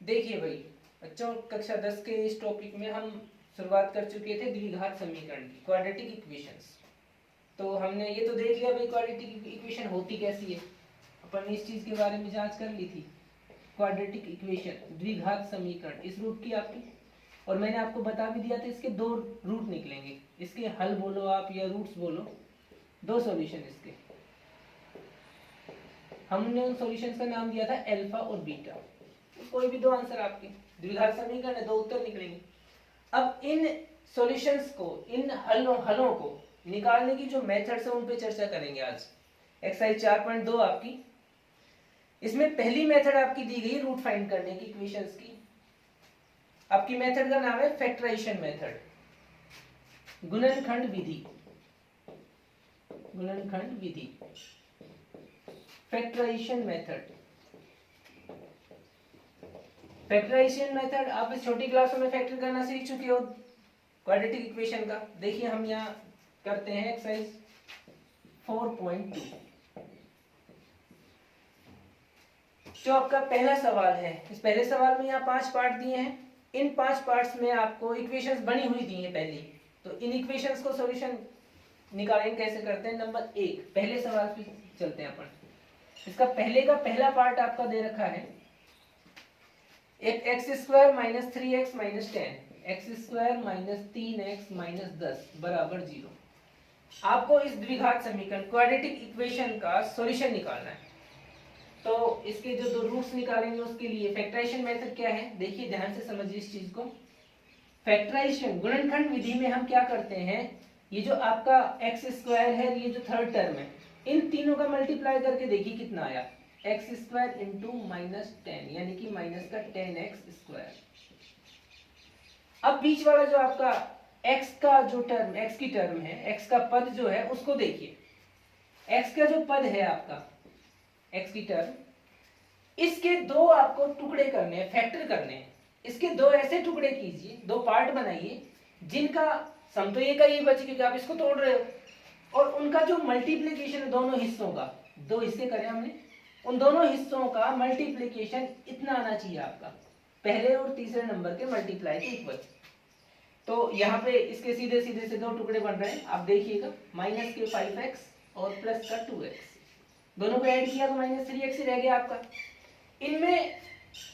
देखिए भाई बच्चों, कक्षा 10 के इस टॉपिक में हम शुरुआत कर चुके थे द्विघात समीकरण की, क्वाड्रेटिक इक्वेशंस। तो हमने ये तो देख लिया भाई क्वाड्रेटिक इक्वेशन होती कैसी है, अपन ने इस चीज के बारे में जांच कर ली थी। क्वाड्रेटिक इक्वेशन द्विघात समीकरण इस रूप की आपकी, और मैंने आपको बता भी दिया था इसके दो रूट निकलेंगे, इसके हल बोलो आप या रूट्स बोलो, दो सॉल्यूशन इसके। हमने उन सॉल्यूशंस का नाम दिया था अल्फा और बीटा। कोई भी दो आंसर आपके, द्विघात समीकरण है, दो उत्तर निकलेंगे। अब इन सॉल्यूशंस को, इन हलों को निकालने की जो मेथड्स है उन पे चर्चा करेंगे आज। एक्सरसाइज 4.2 आपकी, इसमें पहली मेथड आपकी दी गई रूट फाइंड करने की इक्वेशंस की। आपकी मेथड का नाम है फैक्टराइजेशन मेथड, गुणनखंड विधि, गुणनखंड विधि, फैक्टराइजेशन मेथड। फैक्टराइजेशन मेथड आप इस छोटी क्लासों में फैक्टर करना सीख चुके हो क्वाड्रेटिक इक्वेशन का। देखिए हम यहाँ करते हैं एक्सरसाइज 4.2। जो आपका पहला सवाल है, इस पहले सवाल में यहाँ 5 पार्ट दिए हैं। इन 5 पार्ट्स में आपको इक्वेशंस बनी हुई दी है पहले, तो इन इक्वेशंस को सॉल्यूशन निकालेंगे कैसे करते हैं। नंबर 1 पहले सवाल पे चलते हैं अपन। इसका पहले का पहला पार्ट आपका दे रखा है एक x² minus 3x minus 10, x² minus 3x minus 10 बराबर 0। आपको इस द्विघात समीकरण क्वाड्रेटिक इक्वेशन का सॉल्यूशन निकालना है। तो इसके जो दो रूट्स निकालेंगे उसके लिए फैक्टराइजेशन मेथड क्या है, देखिए ध्यान से समझिए इस चीज को। फैक्टराइजेशन गुणनखंड विधि में हम क्या करते हैं, ये जो आपका x² है, ये जो थर्ड टर्म है, इन तीनों का मल्टीप्लाई करके देखिए कितना आया, x² इंटू माइनस 10 यानी कि माइनस का 10x²। अब बीच वाला जो आपका x का जो टर्म, x की टर्म है, x का पद जो है उसको देखिए। x का जो पद है आपका, x की टर्म, इसके दो आपको टुकड़े करने हैं, फैक्टर करने हैं। इसके दो ऐसे टुकड़े कीजिए, दो पार्ट बनाइए जिनका सम तो ये का ये बचे क्योंकि आप इसको तोड़ रहे हो, और उनका जो मल्टीप्लिकेशन है दोनों हिस्सों का, दो हिस्से करे हमने, उन दोनों हिस्सों का मल्टीप्लिकेशन इतना आना चाहिए आपका, पहले और तीसरे नंबर के मल्टीप्लाई के इक्वल। तो यहाँ पे इसके सीधे सीधे से दो टुकड़े बन रहे हैं, आप देखिएगा, माइनस के 5x और प्लस का 2x, दोनों को ऐड किया तो माइनस 3x ही रह गया आपका। इनमें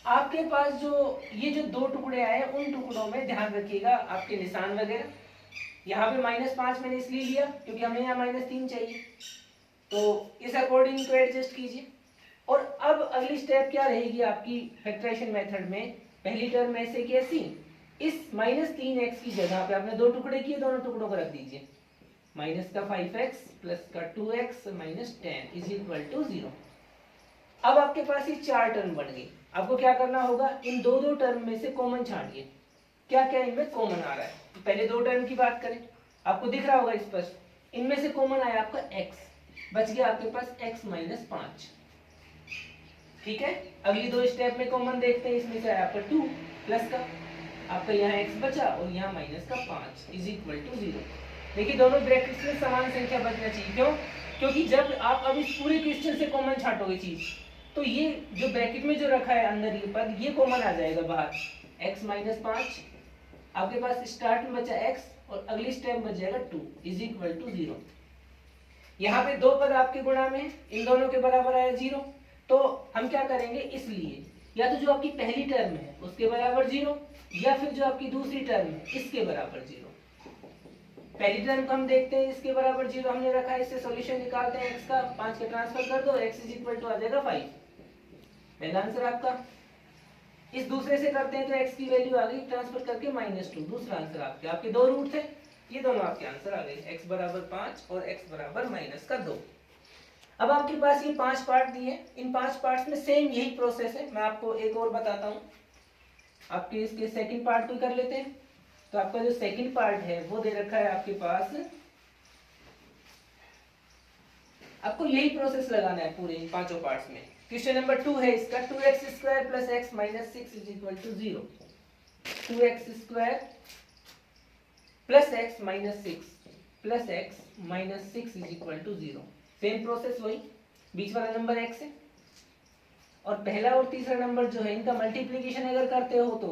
आपके पास जो ये जो दो टुकड़े आए उन टुकड़ों में ध्यान रखिएगा आपके निशान वगैरह। यहाँ पे -5 मैंने इसलिए लिया क्योंकि हमें यहाँ -3 चाहिए, तो इस अकॉर्डिंग को एडजस्ट कीजिए। और अब अगली स्टेप क्या रहेगी आपकी फैक्टराइजेशन मेथड में, पहली टर्म ऐसे कैसी, इस -3x की जगह पे आपने दो टुकड़े किए, दोनों टुकड़ों को रख दीजिए, माइनस का 5x प्लस का 2x minus 10 is equal to 0। अब आपके पास ये 4 टर्म बन गई। आपको क्या करना होगा, इन दो दो टर्म में से कॉमन छांटिए, क्या क्या इनमें कॉमन आ रहा है। तो पहले दो टर्म की बात करें, आपको दिख रहा होगा स्पष्ट, इनमें से कॉमन आया आपका x, बच गया आपके पास x माइनस 5। ठीक है, अगली दो स्टेप में कॉमन देखते हैं, इसमें से आया आपका 2 प्लस का आपका यहाँ x बचा और यहाँ माइनस का 5 इज इक्वल टू 0। देखिए दोनों ब्रैकेट्स में समान संख्या बचना चाहिए, क्यों, क्योंकि जब आप अब इस पूरे क्वेश्चन से कॉमन छांटोगे चीज, तो ये जो ब्रैकेट में जो रखा है अंदर ये पद, ये कॉमन आ जाएगा बाहर, x माइनस 5, आपके पास स्टार्ट में बचा x और अगली स्टेप बच जाएगा 2 इज इक्वल टू 0। यहाँ पे दो पद आपके गुणा में, इन दोनों के बराबर आया 0, तो हम क्या करेंगे, इसलिए या तो जो आपकी पहली टर्म है उसके बराबर 0, या फिर जो आपकी दूसरी टर्म है इसके बराबर 0। पहली टर्म को हम देखते हैं, इसके बराबर 0 हमने रखा है, इससे सॉल्यूशन निकालते हैं, x का 5 का ट्रांसफर कर दो, x इज इक्वल टू आ जाएगा 5, पहला आंसर आपका। इस दूसरे से करते हैं तो x की वैल्यू आ गई, ट्रांसफर करके -2, दूसरा आंसर आपके। आपके दो रूट थे, ये दोनों आपके आंसर आ गए, x बराबर 5 और x बराबर -2। अब आपके पास ये 5 पार्ट दिए, इन 5 पार्ट्स में सेम यही प्रोसेस है। मैं आपको एक और बताता हूँ, आपके इसके सेकंड पार्ट को कर लेते हैं। तो आपका जो सेकंड पार्ट है वो दे रखा है आपके पास, आपको यही प्रोसेस लगाना है पूरे इन पांचों पार्ट्स में। क्वेश्चन नंबर 2 है इसका, 2x² plus x minus 6 is equal to 0। 2x² plus x minus 6 plus x minus 6 is equal to 0। Same process वही, बीच वाला नंबर x है। और पहला और तीसरा नंबर जो है इनका मल्टीप्लीकेशन अगर करते हो तो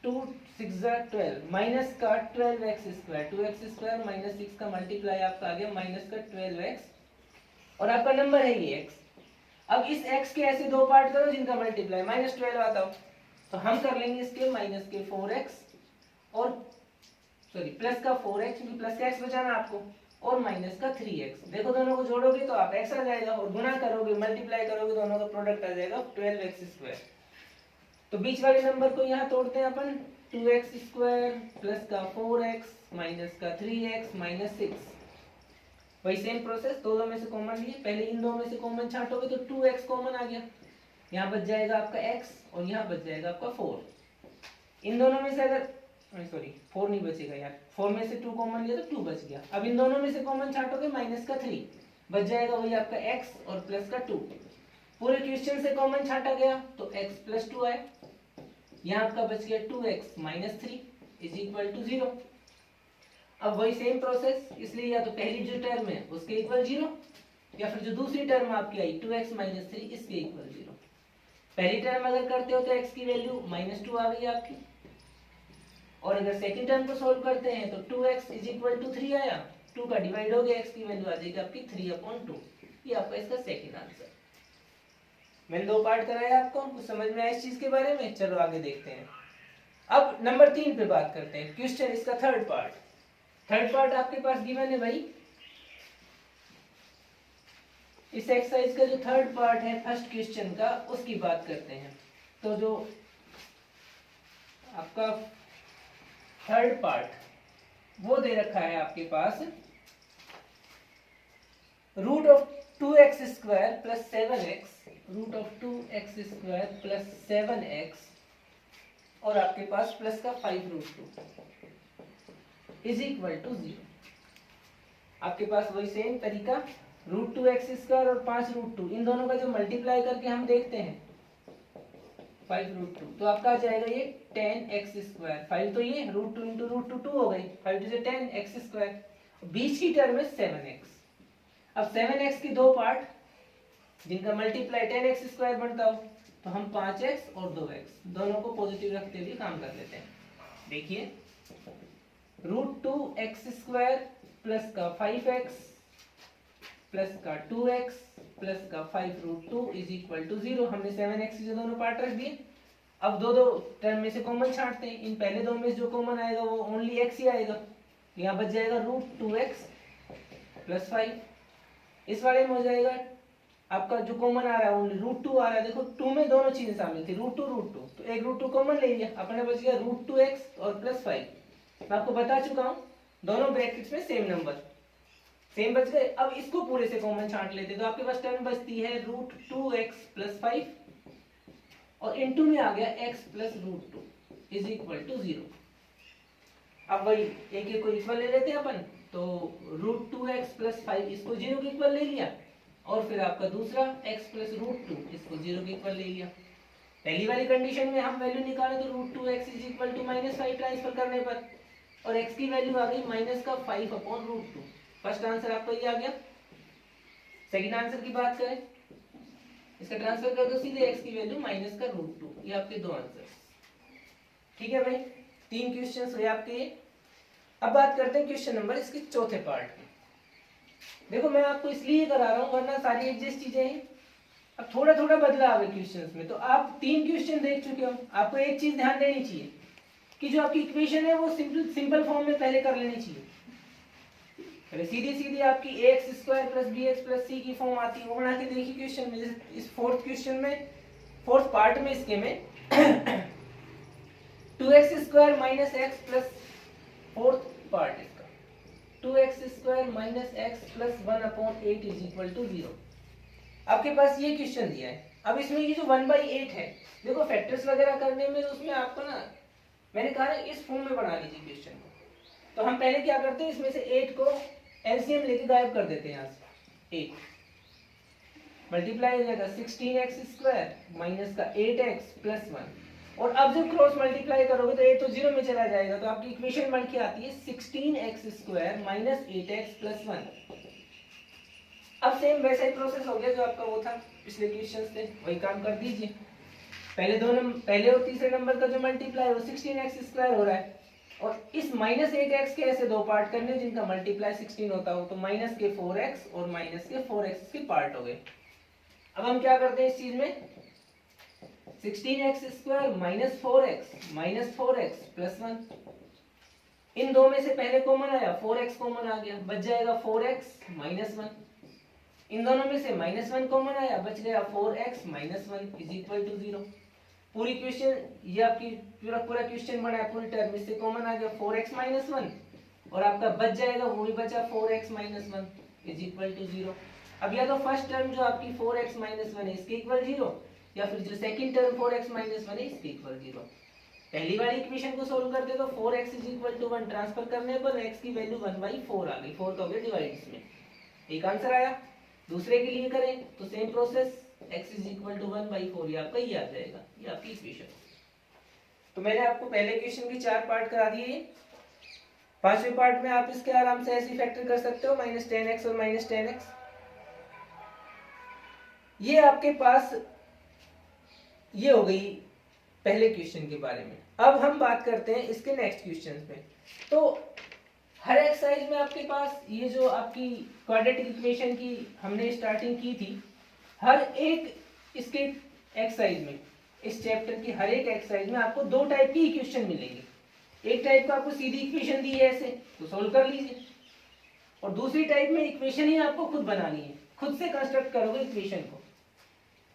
2 6 12 माइनस का 12x स्क्वायर 2x² माइनस 6 का मल्टीप्लाई आपका आ गया माइनस का 12x और आपका नंबर है ये x। अब इस x के ऐसे दो पार्ट करो जिनका मल्टीप्लाई -12 आता हो, तो हम कर लेंगे इसके माइनस के 4x और सॉरी प्लस का 4x क्योंकि प्लस का x बचाना आपको और माइनस का 3x। देखो दोनों को जोड़ोगे तो आप x आ जाएगा और गुना करोगे मल्टीप्लाई करोगे दोनों का प्रोडक्ट आ जाएगा 12x²। तो बीच वाले नंबर को यहाँ तोड़ते हैं अपन 2x² प्लस का 4x माइनस का 3x माइनस 6। वही सेम प्रोसेस, दोनों में से कॉमन लिए, पहले इन दोनों में से कॉमन छांटोगे तो 2x कॉमन आ गया, यहाँ बच जाएगा आपका x और यहाँ बच जाएगा आपका 4। इन दोनों में से अगर सॉरी 4 नहीं बचेगा यार, 4 में से 2 कॉमन लिया तो 2 बच गया। अब इन दोनों में से कॉमन छांटोगे माइनस का 3 बच जाएगा, वही आपका x और प्लस का 2। पूरे क्वेश्चन से कॉमन छांटा गया तो x प्लस 2 आए, यहाँ आपका बच गया 2x minus 3 is equal to 0। अब वही सेम प्रोसेस, इसलिए या तो पहली जो टर्म है उसके इक्वल 0 या फिर जो दूसरी टर्म आपकी आई 2x माइनस 3 इसके इक्वल 0। पहली टर्म अगर करते हो तो x की वैल्यू -2 आ गई आपकी, और अगर सेकंड टर्म को सॉल्व करते हैं तो 2x इज इक्वल टू 3 आया, 2 का डिवाइड हो गया, x की वैल्यू आ जाएगी आपकी 3/2। ये आपका इसका सेकंड आंसर। मैंने 2 पार्ट कराया आपको, कुछ समझ में आया इस चीज के बारे में? चलो आगे देखते हैं। अब नंबर 3 पे बात करते हैं, क्वेश्चन इसका थर्ड पार्ट। थर्ड पार्ट आपके पास गिवन है भाई, इस एक्सरसाइज का जो थर्ड पार्ट है फर्स्ट क्वेश्चन का उसकी बात करते हैं। तो जो आपका थर्ड पार्ट वो दे रखा है आपके पास, root of 2x² plus 7x, root of 2x² plus 7x और आपके पास प्लस का 5√2 इज इक्वल टू 0। आपके पास वही सेम तरीका, √2x² और 5√2 इन दोनों का जो मल्टीप्लाई करके हम देखते हैं 5√2 तो आपका आ जाएगा ये 10x²। 5 तो ये √2 इंटू √2 2 हो गई, 5 से 10x²। बीच की टर्म है 7x। अब 7x के दो पार्ट जिनका मल्टीप्लाई 10x² बनता हो तो हम 5x और 2x दोनों को पॉजिटिव रखते हुए काम कर लेते हैं। देखिए √2x² प्लस का 5x प्लस का 2x प्लस का 5√2 इज इक्वल टू 0। हमने 7x के दोनों पार्ट रख दिए। अब दो टर्म में से कॉमन छांटते हैं, इन पहले दो में से जो कॉमन आएगा वो ओनली x ही आएगा, यहाँ बच जाएगा √2x प्लस 5। इस वाले में हो जाएगा आपका जो कॉमन आ रहा है ओनली √2 आ रहा है। देखो 2 में दोनों चीजें शामिल थी, √2 तो एक √2 कॉमन ले लिया, अपने बच गया √2x और प्लस 5। मैं आपको बता चुका हूँ दोनों ब्रैकेट्स में सेम नंबर सेम बच गए। अब इसको पूरे से कॉमन छांट लेते तो आपके पास टर्म बचती है √2x प्लस 5 और इनटू में आ गया x plus √2 is equal to 0। अब वही एक को इक्वल ले लेते हैं अपन, तो √2x प्लस 5 इसको 0 के इक्वल ले लिया और फिर आपका दूसरा x प्लस √2 इसको 0 के इक्वल ले लिया। पहली वाली कंडीशन में हम वैल्यू निकाले तो √2x is equal to -5 transfer करने पर, और x की वैल्यू आ गई -5/√2। फर्स्ट आंसर आपका ये आ गया। सेकंड आंसर की बात करें, इसका ट्रांसफर कर दो सीधे, x की वैल्यू -√2। ये आपके दो आंसर। ठीक है भाई, 3 क्वेश्चंस हुए आपके ये। अब बात करते हैं क्वेश्चन नंबर इसके चौथे पार्ट की। देखो मैं आपको इसलिए करा रहा हूँ वरना सारी एडजस्ट चीजें हैं। अब थोड़ा थोड़ा बदलाव है क्वेश्चंस में। तो आप 3 क्वेश्चन देख चुके हो, आपको एक चीज ध्यान देनी चाहिए कि जो आपकी इक्वेशन है वो सिंपल फॉर्म में पहले कर लेनी चाहिए। सीधी सीधी आपकी ax² plus bx plus c की फॉर्म आती है, वो बना के देखिए क्वेश्चन में। जैसे इस फोर्थ क्वेश्चन में फोर्थ पार्ट में इसके में 2x² minus x plus fourth part इसका 2x² minus x plus 1/8 is equal to 0। आपके पास ये क्वेश्चन दिया है। अब इसमें ये जो 1/8 है, देखो फैक्टर्स वगैरह करने में उसमें आपको ना मैंने कहा इस फॉर्म में बना लीजिए क्वेश्चन को। तो हम पहले क्या करते हैं, इसमें से 8 को एलसीएम लेके गायब कर देते हैं। यहाँ से 8 मल्टीप्लाई हो जाएगा 16x² माइनस का 8x प्लस 1, और अब जब क्रॉस मल्टीप्लाई करोगे तो 8 तो 0 में चला जाएगा, तो आपकी इक्वेशन बन के आती है 16x² माइनस 8x प्लस 1। अब सेम वैसा ही प्रोसेस हो गया जो आपका वो था पिछले क्वेश्चन से, वही काम कर दीजिए। पहले और तीसरे नंबर का जो मल्टीप्लाई है वो 16x² हो रहा है, और इस -1x के ऐसे दो पार्ट करने जिनका मल्टीप्लाई 16 होता हो, तो -4x और -4x के पार्ट हो गए। अब हम क्या करते हैं इस चीज में, 16x² -4x प्लस 1, इन दो में से पहले कॉमन आया 4x कॉमन आ गया, बच जाएगा 4x -1, इन दोनों में से -1 कॉमन आया, बच गया 4x -1 इज इक्वल टू 0। पूरी क्वेश्चन ये आपकी पूरा क्वेश्चन बना है, पूरी टर्म इससे कॉमन आ गया 4x -1, और आपका बच जाएगा वो भी बचा 4x -1 इज इक्वल टू 0। अब या तो फर्स्ट टर्म जो आपकी 4x -1 है इसके इक्वल 0, या फिर जो सेकंड टर्म 4x -1 है इसके इक्वल 0। पहली वाली इक्वेशन को सोल्व करते तो 4x is equal to 1 transfer करने पर x की वैल्यू 1/4 आ गई, 4 तो हो गया डिवाइड इसमें, एक आंसर आया। दूसरे के लिए करें तो same process, x is equal to 1/4, ये आपका ये आ जाएगा, ये आपकी इक्वेशन। तो मैंने आपको पहले क्वेश्चन के 4 पार्ट करा दिए, पांचवें पार्ट में आप इसके आराम से ऐसे फैक्टर कर सकते हो, -10x और -10x। ये आपके पास ये हो गई पहले क्वेश्चन के बारे में। अब हम बात करते हैं इसके नेक्स्ट क्वेश्चन पे। तो हर एक्सरसाइज में आपके पास ये जो आपकी क्वाड्रेटिक इक्वेशन की हमने स्टार्टिंग की थी, हर एक इसके एक्सरसाइज में, इस चैप्टर की हर एक एक्सरसाइज में आपको दो टाइप की इक्वेशन मिलेंगी। एक टाइप का आपको सीधी इक्वेशन दी है ऐसे, तो सोल्व कर लीजिए, और दूसरी टाइप में इक्वेशन ही आपको खुद बनानी है, खुद से कंस्ट्रक्ट करोगे इक्वेशन को।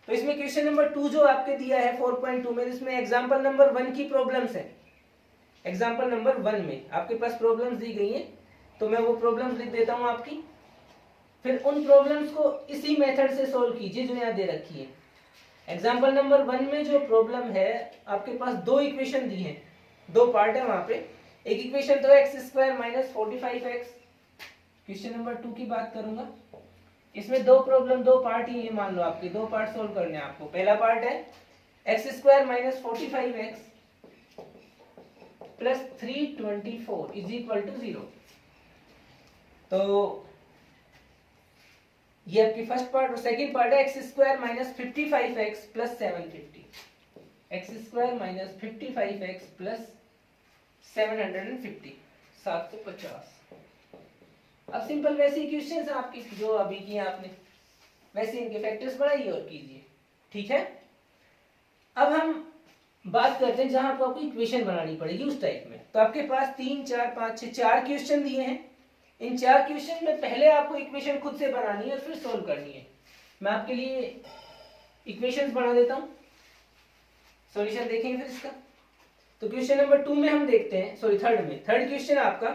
तो इसमें क्वेश्चन नंबर 2 जो आपके दिया है 4.2 में, इसमें एग्जांपल नंबर 1 की प्रॉब्लम्स है। एग्जांपल नंबर 1 में आपके पास प्रॉब्लम्स दी गई हैं, तो मैं वो प्रॉब्लम्स लिख देता हूं आपकी, फिर उन प्रॉब्लम्स को इसी मेथड से सोल्व कीजिए जो यहाँ दे रखी है। एग्जांपल नंबर 1 में जो प्रॉब्लम है आपके पास दो इक्वेशन दी हैं, दो पार्ट है वहां पे। एक इक्वेशन तो x² - 45x। क्वेश्चन नंबर 2 की बात करूंगा, इसमें दो प्रॉब्लम, दो पार्ट ही है, मान लो आपके दो पार्ट सोल्व करने हैं आपको। पहला पार्ट है x² - 45x plus 324 is equal to 0। तो ये आपकी फर्स्ट पार्ट, और सेकंड पार्ट है x² - 55x plus 750। x² - 55x plus 750, 750। अब सिंपल वैसी क्वेश्चंस हैं आपकी जो अभी की आपने, वैसे इनके फैक्टर्स बनाइए और कीजिए, ठीक है। अब हम बात करते हैं जहां आपको इक्वेशन बनानी पड़ेगी उस टाइप में। तो आपके पास 3 4 5 6 4 क्वेश्चन दिए हैं। इन 4 क्वेश्चन में पहले आपको इक्वेशन खुद से बनानी है और फिर सोल्व करनी है। मैं आपके लिए इक्वेशंस बना देता हूं, सॉल्यूशन देखेंगे फिर इसका। तो क्वेश्चन नंबर 2 में हम देखते हैं, सॉरी थर्ड में, थर्ड क्वेश्चन आपका,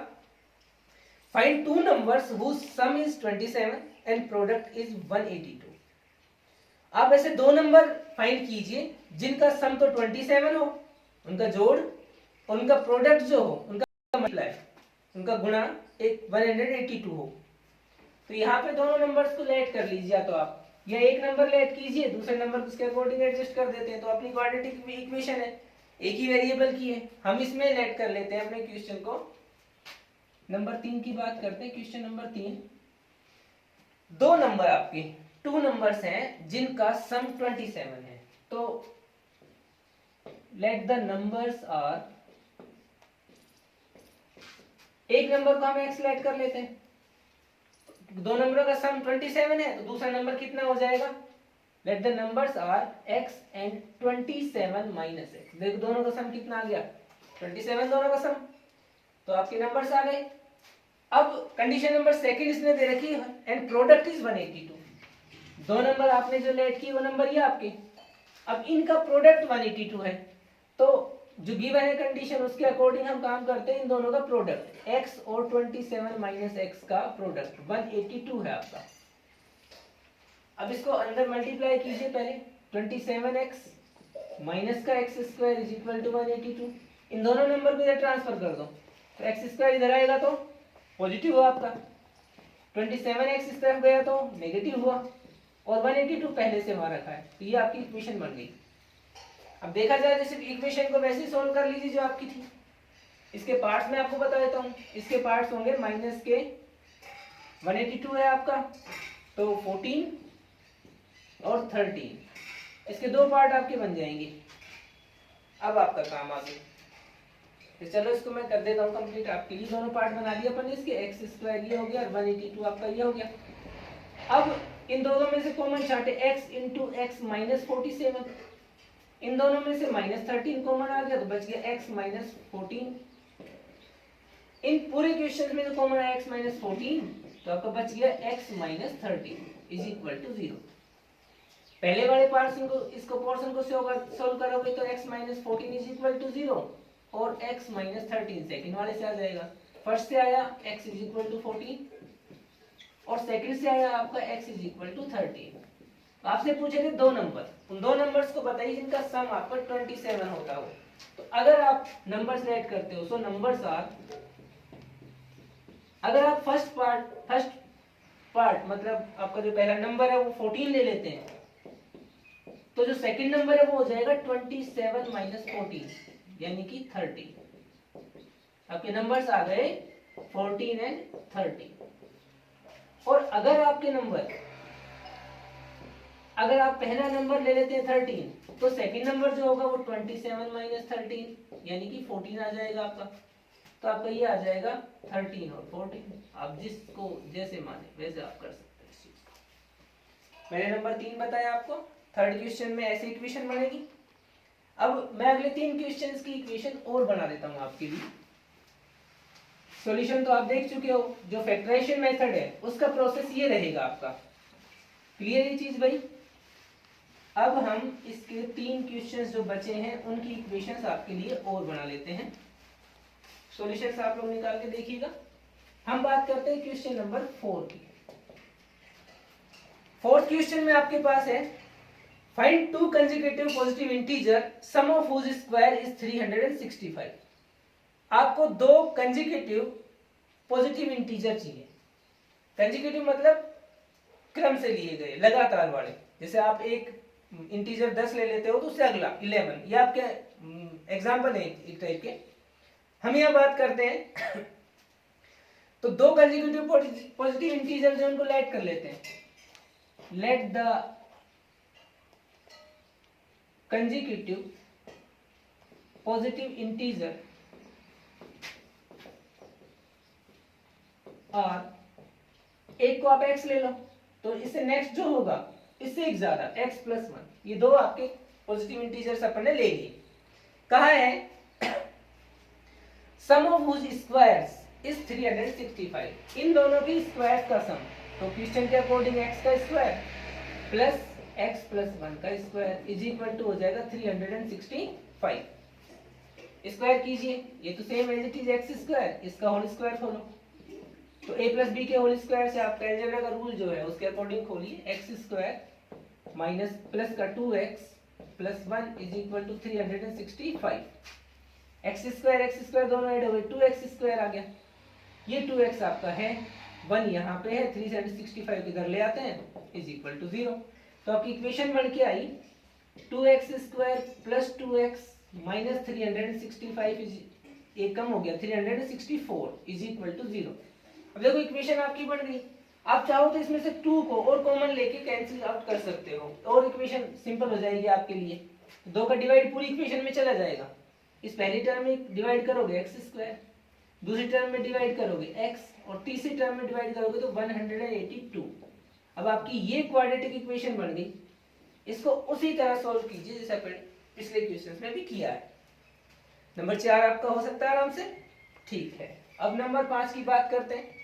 find two numbers whose sum is 27 and product is 182। आप ऐसे दो नंबर फाइंड कीजिए जिनका सम तो 27 हो, उनका जोड़, और उनका प्रोडक्ट जो हो, उनका मल्टीप्लाई, उनका गुणा एक 182 हो। तो यहाँ पे दोनों नंबर्स को लेट कर लीजिए, तो आप या एक नंबर लेट कीजिए, दूसरे नंबर को उसके अकॉर्डिंग एडजस्ट कर देते हैं। तो अपनी क्वाड्रेटिक इक्वेशन है, एक ही वेरिएबल की है, हम इसमें लेट कर लेते हैं अपने क्वेश्चन को। नंबर 3 की बात करते हैं। क्वेश्चन नंबर 3, दो नंबर आपके, टू नंबर्स हैं जिनका सम 27 है। तो लेट द नंबर्स आर, एक नंबर को हम x लेट कर लेते हैं, दो नंबरों का सम 27 है, तो दूसरा नंबर कितना हो जाएगा, let the numbers are x and 27 minus x। देखो दोनों का सम कितना आ गया, 27 दोनों का सम, तो आपके नंबर्स आ गए। अब कंडीशन नंबर सेकंड इसने दे रखी है एंड प्रोडक्ट इज 182। दो नंबर आपने जो लेट की वो नंबर ये आपके, अब इनका प्रोडक्ट 182 है, तो जो गिवन है कंडीशन उसके अकॉर्डिंग हम काम करते हैं। इन दोनों का प्रोडक्ट x और 27 माइनस x का प्रोडक्ट 182 है आपका। अब इसको अंदर मल्टीप्लाई कीजिए पहले, 27x माइनस का x² इज इक्वल टू 182। इन दोनों नंबर को इधर ट्रांसफर कर दो, तो x² इधर आएगा तो पॉजिटिव हुआ आपका, 27x इस तरफ गया तो नेगेटिव हुआ, और 182 पहले से वहां रखा है, तो ये आपकी इक्वेशन बन गई। अब देखा जाए जैसे इक्वेशन को वैसे ही सोल्व कर लीजिए जो आपकी थी। इसके पार्ट्स में आपको बता देता हूँ, इसके पार्ट्स होंगे माइनस के 182 है आपका, तो 14 और 13, इसके दो पार्ट आपके बन जाएंगे। अब आपका काम आ गया। तो चलो इसको मैं कर देता हूँ कंप्लीट आपके लिए। दोनों पार्ट बना दिया अपन ने इसके, एक्स स्क्वायर ये हो गया और 182 आपका ये हो गया। अब इन दोनों में से कॉमन छाटे, x इंटू एक्स माइनस 47, इन दोनों में से -13 कॉमन आ गया तो बच गया x माइनस 14। इन पूरे क्वेश्चन में जो कॉमन आया x माइनस 14 तो आपका बच गया x minus 13 is equal to 0। पहले वाले पोर्शन को, इसको पोर्शन को सोल्व करोगे तो x minus 14 is equal to 0 और x माइनस 13 सेकंड वाले से आ जाएगा। फर्स्ट से आया x इज इक्वल टू 14 और सेकंड से आया आपका x इज इक्वल टू 13। आपसे पूछे थे दो नंबर, उन दो नंबर्स को बताइए जिनका सम आपका 27 होता हो। तो अगर आप नंबर्स ऐड करते हो सो नंबर्स आर, अगर आप फर्स्ट पार्ट मतलब आपका जो पहला नंबर है वो 14 ले लेते हैं तो जो सेकंड नंबर है वो हो जाएगा 27 माइनस 14 यानी कि 30। आपके नंबर्स आ गए 14 एंड 30। और अगर आपके नंबर, अगर आप पहला नंबर ले लेते हैं 13 तो सेकंड नंबर जो होगा वो 27 माइनस 13 यानी कि 14 आ जाएगा आपका। तो आपका ये आ जाएगा 13 और 14। आप जिसको जैसे माने वैसे आप कर सकते हैं इस चीज को। मैंने नंबर 3 बताया आपको। थर्ड क्वेश्चन में ऐसी इक्वेशन बनेगी। अब मैं अगले 3 क्वेश्चंस की इक्वेशन और बना देता हूं आपके लिए। सॉल्यूशन तो आप देख चुके हो, जो फैक्टराइजेशन मेथड है उसका प्रोसेस ये रहेगा आपका। क्लियर ये चीज भाई? अब हम इसके 3 क्वेश्चंस जो बचे हैं उनकी इक्वेशंस आपके लिए और बना लेते हैं। सॉल्यूशंस आप लोग निकाल के देखिएगा। हम बात करते हैं क्वेश्चन नंबर 4 की। फोर्थ क्वेश्चन में आपके पास है find two consecutive positive integer sum of whose square is 365। आपको दो कंसेक्यूटिव पॉजिटिव इंटीजर चाहिए। कंसेक्यूटिव मतलब क्रम से लिए गए, लगातार वाले। जैसे आप एक इंटीजर 10 ले लेते हो तो उससे अगला 11, ये आपके एग्जांपल है एक टाइप के। हम यहां बात करते हैं तो दो कंसेक्यूटिव पॉजिटिव इंटीजर जो उनको लेट कर लेते हैं। Let the consecutive positive integer और एक को आप x ले लो तो इससे नेक्स्ट जो होगा इससे एक ज्यादा x प्लस 1, ये दो आपके पॉजिटिव इंटीजर्स अपन ने ले लिए। कहा है सम ऑफ हुज स्क्वायर्स इज 365। इन दोनों की स्क्वायर्स का सम, तो क्वेश्चन के अकॉर्डिंग x का स्क्वायर प्लस x प्लस 1 का स्क्वायर इज इक्वल टू हो जाएगा 365। स्क्वायर कीजिए, ये तो same as it is x square, इसका होल स्क्वायर खोलो तो a प्लस बी के होल स्क्वायर से आपका अलजेब्रा का रूल जो है उसके अकॉर्डिंग खोलिए। x स्क्वायर माइनस प्लस का 2x plus 1 is equal to 365। x square दोनों ऐड हो गए, 2x स्क्वायर आ गया। ये 2x आपका है, 1 यहाँ पे है, 365 इधर ले आते हैं इज इक्वल टू 0। तो आपकी इक्वेशन बन के आई 2x square plus 2x minus 365 is, एक कम हो गया 364 इज इक्वल टू 0। अब देखो इक्वेशन आपकी बन गई। आप चाहो तो इसमें से 2 को और कॉमन लेके कैंसिल आउट कर सकते हो और इक्वेशन सिंपल हो जाएगी आपके लिए। 2 का डिवाइड पूरी इक्वेशन में चला जाएगा। इस पहली टर्म में डिवाइड करोगे x स्क्वायर, दूसरी टर्म में डिवाइड करोगे x और तीसरी टर्म में डिवाइड करोगे तो 182। अब आपकी ये क्वाड्रेटिक इक्वेशन बन गई। इसको उसी तरह सॉल्व कीजिए जैसे अपन पिछले क्वेश्चंस में भी किया है। नंबर 4 आपका हो सकता है आराम से। ठीक है, अब नंबर 5 की बात करते हैं।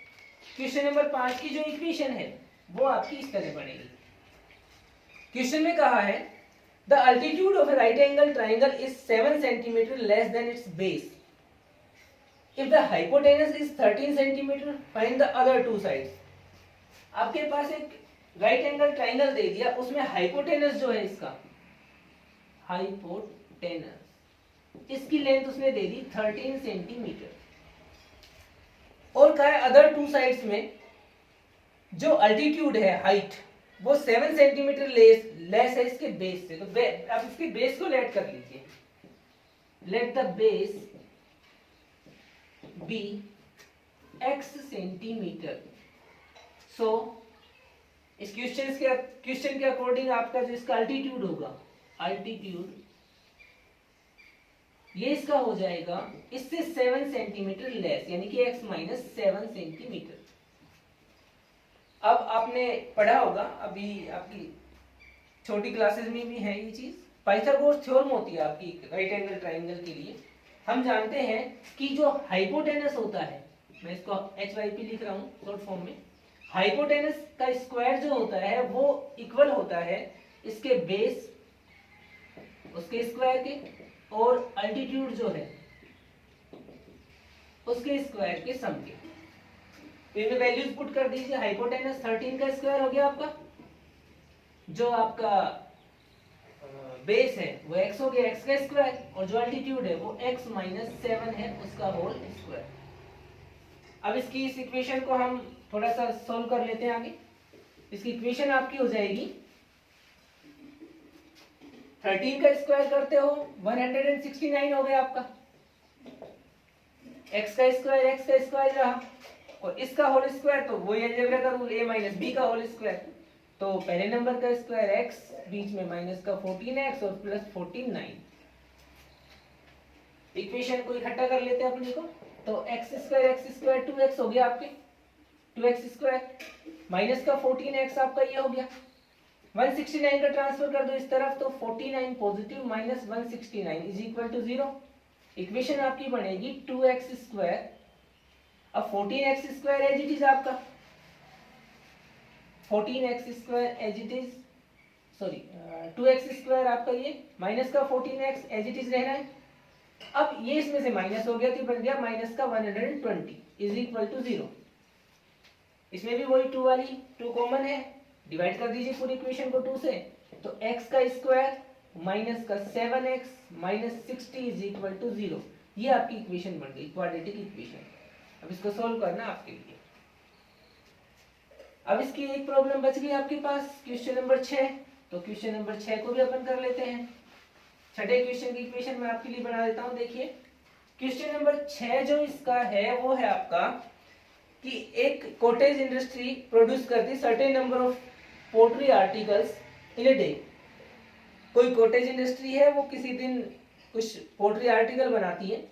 क्वेश्चन नंबर 5 की जो इक्वेशन है वो आपकी इस तरह बनेगी। क्वेश्चन में कहा है the altitude of A right angle triangle is 7 centimetre less than it's base. If the hypotenuse is 13 centimetre find the other two sides. आपके पास एक राइट एंगल ट्राइंगल दे दिया, उसमें हाइपोटेनस जो है इसका, हाइपोटेनस इसकी लेंथ उसने दे दी 13 सेंटीमीटर और कहा है अदर टू साइड्स में जो अल्टीट्यूड है, हाइट, वो 7 सेंटीमीटर लेस है इसके बेस से। तो आप इसके बेस को लेट कर लीजिए। Let the base B x centimetre. So इस क्वेश्चन के अकॉर्डिंग आपका जो इसका अल्टीट्यूड होगा, अल्टीट्यूड ये इसका हो जाएगा इससे 7 सेंटीमीटर लेस, यानी कि x माइनस 7 सेंटीमीटर। अब आपने पढ़ा होगा, अभी आपकी छोटी क्लासेस में भी है ये चीज, पाइथागोरस थ्योरम होती है आपकी राइट एंगल ट्राइंगल के लिए। हम जानते हैं कि जो हाइपोटेनस होता है, मैं इसको HYP लिख रहा हूँ शॉर्ट फॉर्म में, हाइपोटेनस का स्क्वायर जो होता है वो इक्वल होता है इसके बेस उसके स्क्वायर के, और अल्टीट्यूड जो है उसके स्क्वायर के सम के। तो इनमें वैल्यूज पुट कर दीजिए। हाइपोटेनस 13 का स्क्वायर हो गया आपका, जो आपका बेस है वो x हो गया, x का स्क्वायर, और जो अल्टीट्यूड है वो x माइनस 7 है उसका होल स्क्वायर। अब इसकी इस इक्वेशन को हम थोड़ा सा सोल्व कर लेते हैं आगे। इसकी इक्वेशन आपकी हो जाएगी 13 का स्क्वायर करते हो 169 हो गया आपका, x का स्क्वायर रहा, और इसका होल स्क्वायर तो वही अलजेब्रा का रूल a माइनस b का होल स्क्वायर। तो पहले नंबर का स्क्वायर x, बीच में माइनस का 14x और प्लस 49। इक्वेशन को इकट्ठा कर लेते हैं अपने को। तो x स्क्वायर 2x हो गया आपके, 2x स्क्वायर माइनस का 14x आपका ये हो गया। 169 का ट्रांसफर कर दो इस तरफ, तो 49 positive minus 169 is equal to 0। Equation आपकी बनेगी 2x स्क्वायर, अब 14x square as it is आपका, 14x square as it is, sorry 2x square आपका ये माइनस का 14x एज इट इज रहना है। अब ये इसमें से माइनस हो गया तो बन गया माइनस का 120 इज इक्वल टू 0। इसमें भी वही 2 वाली 2 कॉमन है, डिवाइड कर दीजिए पूरी इक्वेशन को 2 से, तो x का स्क्वायर माइनस का 7x minus 60 is equal to 0। ये आपकी इक्वेशन बन गई, क्वाड्रेटिक इक्वेशन। अब इसको सोल्व करना आपके लिए। अब इसकी एक प्रॉब्लम बच गई आपके पास, क्वेश्चन नंबर 6। तो क्वेश्चन नंबर 6 को भी अपन कर लेते हैं। छठे क्वेश्चन की इक्वेशन मैं आपके लिए बना देता हूं। देखिए क्वेश्चन नंबर 6 जो इसका है वो है आपका कि एक कॉटेज इंडस्ट्री प्रोड्यूस करती certain number of poultry articles in a day. कोई कॉटेज इंडस्ट्री है, वो किसी दिन कुछ पोल्ट्री आर्टिकल बनाती है।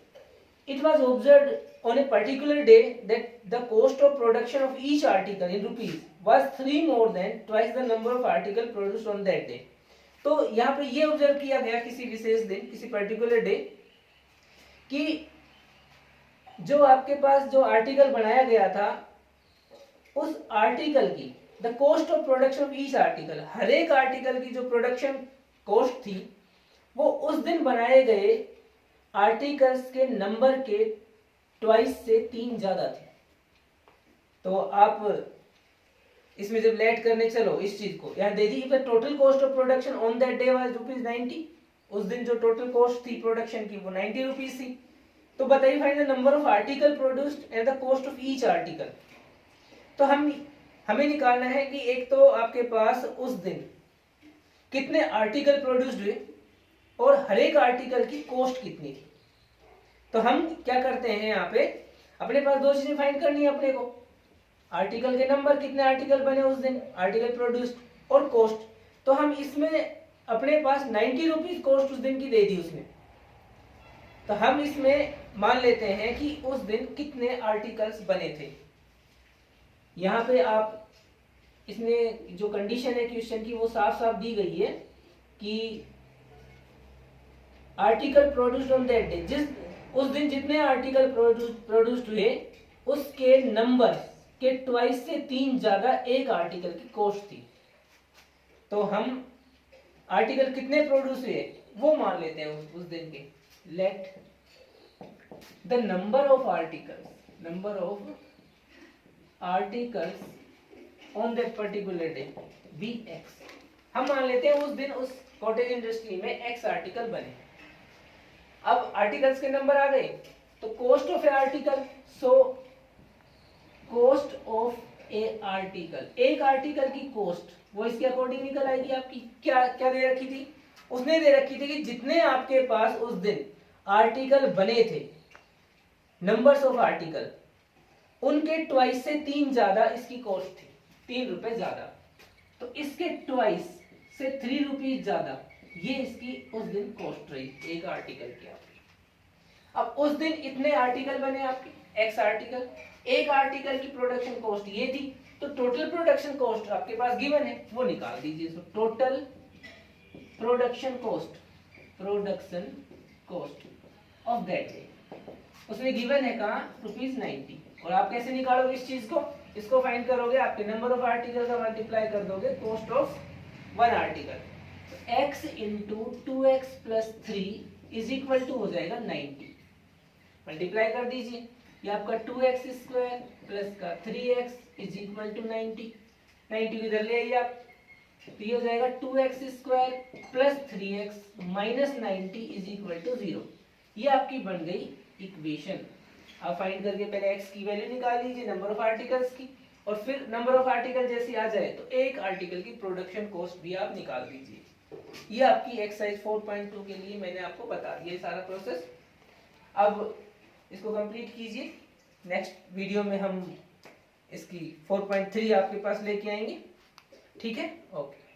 It was observed on a particular day that the cost of production of each article in rupees was 3 more than twice the number of article produced on that day। तो यहाँ पे ये observe किया गया किसी विशेष दिन, किसी पर्टिकुलर डे, कि जो आपके पास जो आर्टिकल बनाया गया था उस आर्टिकल की the cost of production of each article, हर एक आर्टिकल की जो प्रोडक्शन कॉस्ट थी वो उस दिन बनाए गए आर्टिकल्स के नंबर के ट्वाइस से 3 ज्यादा थे। तो आप इसमें जब लेट करने चलो इस चीज को यहाँ दे दी, total cost of production on that day was ₹90। उस दिन जो टोटल कॉस्ट थी प्रोडक्शन की वो 90 रुपीज थी। तो बताइए find the number of article produced and the cost of each article. तो हमें निकालना है कि एक तो आपके पास उस दिन कितने आर्टिकल प्रोड्यूस्ड हुए और हर एक आर्टिकल की कॉस्ट कितनी थी। तो हम क्या करते हैं, यहाँ पे अपने पास 2 चीजें फाइंड करनी है अपने को, आर्टिकल के नंबर, कितने आर्टिकल बने उस दिन, आर्टिकल प्रोड्यूस्ड, और कॉस्ट। तो हम इसमें अपने पास 90 रुपीज कॉस्ट उस दिन की दे दी उसने। तो हम इसमें मान लेते हैं कि उस दिन कितने आर्टिकल्स बने थे। यहाँ पे आप इसमें जो कंडीशन है क्वेश्चन की वो साफ साफ दी गई है कि article produced on that day, जिस उस दिन जितने आर्टिकल प्रोड्यूस्ड हुए उसके नंबर के ट्वाइस से 3 ज्यादा एक आर्टिकल की कॉस्ट थी। तो हम आर्टिकल कितने प्रोड्यूस हुए वो मान लेते हैं उस दिन के। Let the number of articles on that particular day be x. हम मान लेते हैं उस दिन उस कॉटेज इंडस्ट्री में एक्स आर्टिकल बने। अब आर्टिकल्स के नंबर आ गए, तो cost of a article, so cost of a article, एक आर्टिकल की कॉस्ट वो इसके अकॉर्डिंग निकल आएगी आपकी। क्या क्या दे रखी थी उसने, दे रखी थी कि जितने आपके पास उस दिन आर्टिकल बने थे, नंबर्स ऑफ आर्टिकल, उनके ट्वाइस से 3 ज्यादा इसकी कॉस्ट थी, 3 रुपए ज्यादा। तो इसके ट्वाइस से 3 रुपीज ज्यादा ये इसकी उस दिन कॉस्ट रही एक आर्टिकल की आपकी। अब उस दिन इतने आर्टिकल बने आपके, एक्स आर्टिकल, एक आर्टिकल की प्रोडक्शन कॉस्ट ये थी, तो टोटल प्रोडक्शन कॉस्ट आपके पास गिवन है, वो निकाल दीजिए। So total production cost of that day, उसमें गिवन है कहाँ, ₹90। और आप कैसे निकालोगे इस चीज को, इसको फाइंड करोगे, आपके नंबर ऑफ आर्टिकल का मल्टीप्लाई कर दोगे cost of one article, x into 2x प्लस 3 इज इक्वल टू हो जाएगा 90। मल्टीप्लाई कर दीजिए, ये आपका 2x स्क्वायर प्लस का 3x इज इक्वल टू 90, 90 इधर ले आइए आप, तो ये हो जाएगा 2x square plus 3x minus 90 is equal to 0। ये आपकी बन गई इक्वेशन। आप फाइंड करके पहले x की वैल्यू निकाल लीजिए नंबर ऑफ आर्टिकल्स की, और फिर नंबर ऑफ आर्टिकल जैसे आ जाए तो एक आर्टिकल की प्रोडक्शन कॉस्ट भी आप निकाल दीजिए। ये आपकी एक्सरसाइज 4.2 के लिए मैंने आपको बता दिया सारा प्रोसेस। अब इसको कंप्लीट कीजिए, नेक्स्ट वीडियो में हम इसकी 4.3 आपके पास लेके आएंगे। ठीक है, ओके।